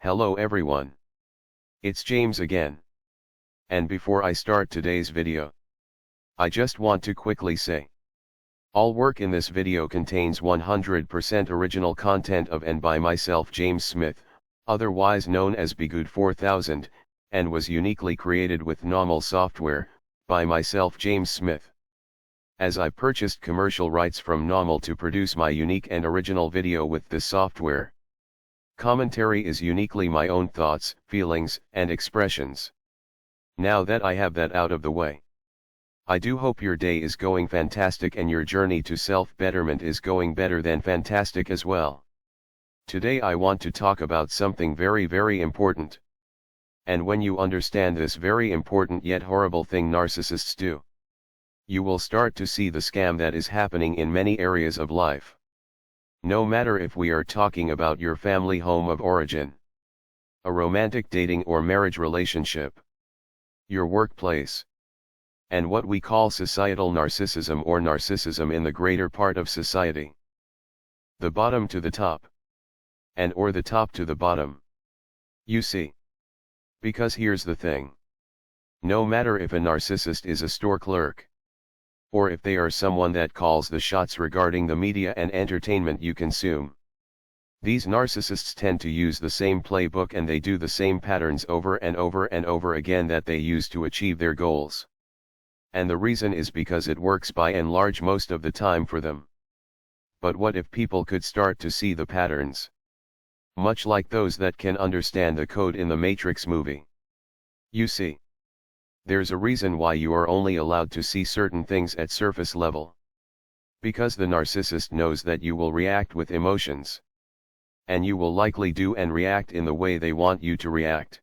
Hello everyone. It's James again. And before I start today's video, I just want to quickly say, all work in this video contains 100% original content of and by myself James Smith, otherwise known as Bgood 4000, and was uniquely created with NAWMAL software, by myself James Smith. As I purchased commercial rights from NAWMAL to produce my unique and original video with this software. Commentary is uniquely my own thoughts, feelings, and expressions. Now that I have that out of the way, I do hope your day is going fantastic and your journey to self-betterment is going better than fantastic as well. Today I want to talk about something very important. And when you understand this very important yet horrible thing narcissists do, you will start to see the scam that is happening in many areas of life. No matter if we are talking about your family home of origin, a romantic dating or marriage relationship, your workplace, and what we call societal narcissism or narcissism in the greater part of society. The bottom to the top, and or the top to the bottom. You see. Because here's the thing. No matter if a narcissist is a store clerk, or if they are someone that calls the shots regarding the media and entertainment you consume. These narcissists tend to use the same playbook and they do the same patterns over and over again that they use to achieve their goals. And the reason is because it works by and large most of the time for them. But what if people could start to see the patterns? Much like those that can understand the code in the Matrix movie. You see. There's a reason why you are only allowed to see certain things at surface level. Because the narcissist knows that you will react with emotions. And you will likely do and react in the way they want you to react.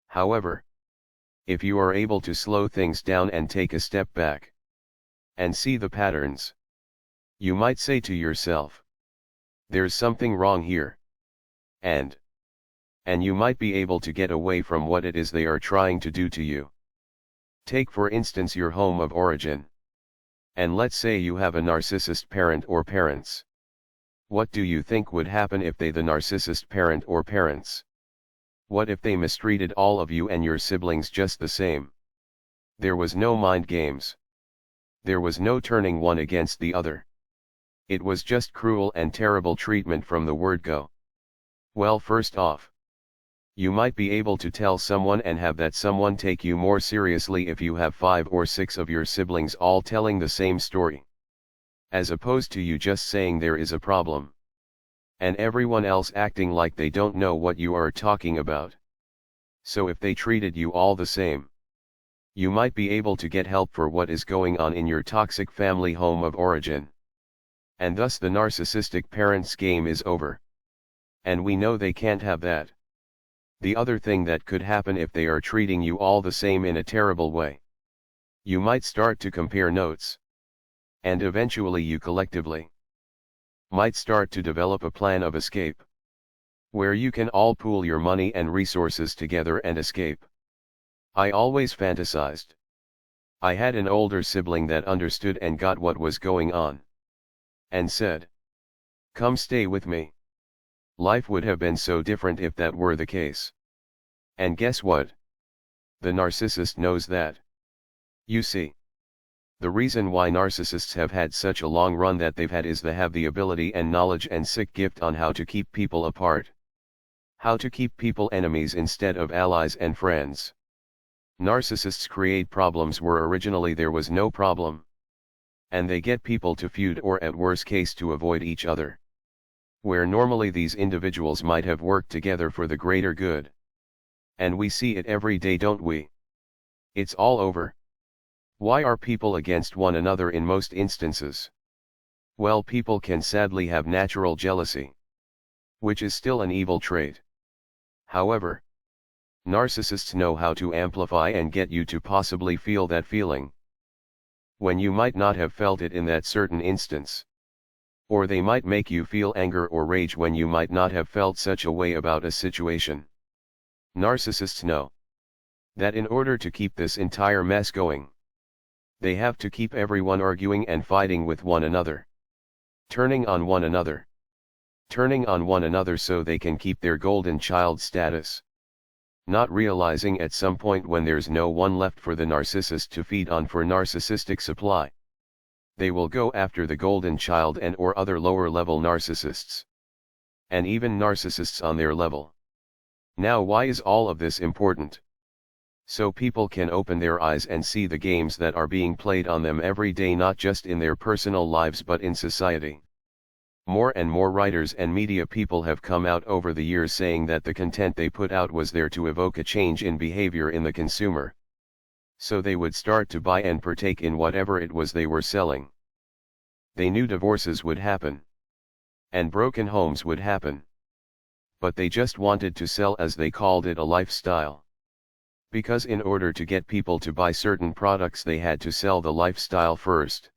However, if you are able to slow things down and take a step back, and see the patterns, you might say to yourself, there's something wrong here. And you might be able to get away from what it is they are trying to do to you. Take for instance your home of origin. And let's say you have a narcissist parent or parents. What do you think would happen if they the narcissist parent or parents? What if they mistreated all of you and your siblings just the same? There was no mind games. There was no turning one against the other. It was just cruel and terrible treatment from the word go. Well, first off, you might be able to tell someone and have that someone take you more seriously if you have 5 or 6 of your siblings all telling the same story. As opposed to you just saying there is a problem. And everyone else acting like they don't know what you are talking about. So if they treated you all the same, you might be able to get help for what is going on in your toxic family home of origin. And thus the narcissistic parents' game is over. And we know they can't have that. The other thing that could happen if they are treating you all the same in a terrible way. You might start to compare notes. And eventually you collectively might start to develop a plan of escape. Where you can all pool your money and resources together and escape. I always fantasized. I had an older sibling that understood and got what was going on. And said, "Come stay with me." Life would have been so different if that were the case. And guess what? The narcissist knows that. You see. The reason why narcissists have had such a long run that they've had is they have the ability and knowledge and sick gift on how to keep people apart. How to keep people enemies instead of allies and friends. Narcissists create problems where originally there was no problem. And they get people to feud or at worst case to avoid each other. Where normally these individuals might have worked together for the greater good. And we see it every day, don't we? It's all over. Why are people against one another in most instances? Well, people can sadly have natural jealousy. Which is still an evil trait. However, narcissists know how to amplify and get you to possibly feel that feeling. When you might not have felt it in that certain instance. Or they might make you feel anger or rage when you might not have felt such a way about a situation. Narcissists know that in order to keep this entire mess going, they have to keep everyone arguing and fighting with one another, turning on one another, turning on one another so they can keep their golden child status. Not realizing at some point when there's no one left for the narcissist to feed on for narcissistic supply, they will go after the golden child and or other lower level narcissists. And even narcissists on their level. Now why is all of this important? So people can open their eyes and see the games that are being played on them every day, not just in their personal lives but in society. More and more writers and media people have come out over the years saying that the content they put out was there to evoke a change in behavior in the consumer. So they would start to buy and partake in whatever it was they were selling. They knew divorces would happen. And broken homes would happen. But they just wanted to sell, as they called it, a lifestyle. Because in order to get people to buy certain products they had to sell the lifestyle first.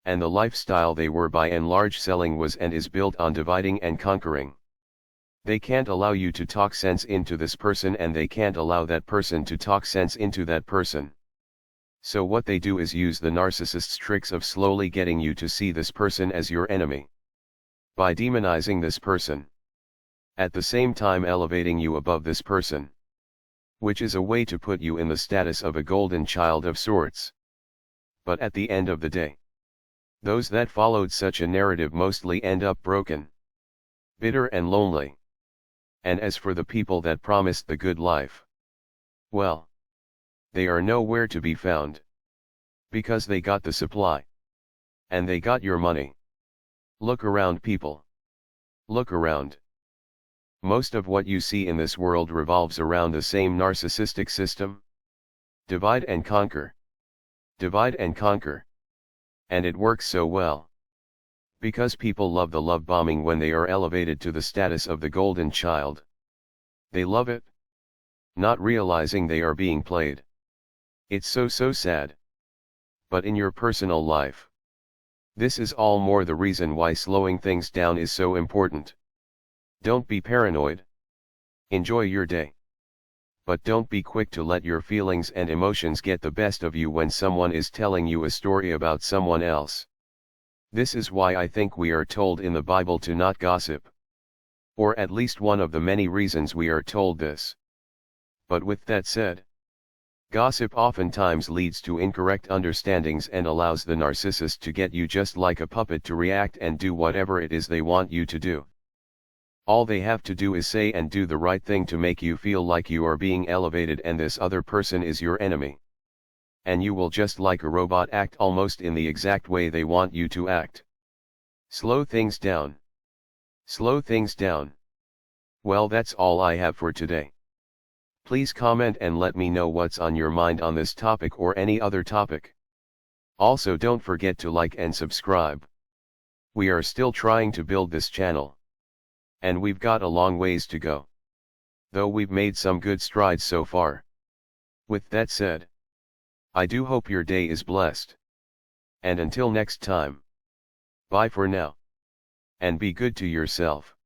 And the lifestyle they were by and large selling was and is built on dividing and conquering. They can't allow you to talk sense into this person and they can't allow that person to talk sense into that person. So what they do is use the narcissist's tricks of slowly getting you to see this person as your enemy. By demonizing this person. At the same time elevating you above this person. Which is a way to put you in the status of a golden child of sorts. But at the end of the day, those that followed such a narrative mostly end up broken, bitter and lonely. And as for the people that promised the good life, well, they are nowhere to be found. Because they got the supply. And they got your money. Look around, people. Look around. Most of what you see in this world revolves around the same narcissistic system. Divide and conquer. Divide and conquer. And it works so well. Because people love the love bombing when they are elevated to the status of the golden child. They love it. Not realizing they are being played. It's so sad. But in your personal life, this is all more the reason why slowing things down is so important. Don't be paranoid. Enjoy your day. But don't be quick to let your feelings and emotions get the best of you when someone is telling you a story about someone else. This is why I think we are told in the Bible to not gossip. Or at least one of the many reasons we are told this. But with that said, gossip oftentimes leads to incorrect understandings and allows the narcissist to get you just like a puppet to react and do whatever it is they want you to do. All they have to do is say and do the right thing to make you feel like you are being elevated and this other person is your enemy. And you will just like a robot act almost in the exact way they want you to act. Slow things down. Slow things down. Well, that's all I have for today. Please comment and let me know what's on your mind on this topic or any other topic. Also, don't forget to like and subscribe. We are still trying to build this channel. And we've got a long ways to go. Though we've made some good strides so far. With that said, I do hope your day is blessed. And until next time. Bye for now. And be good to yourself.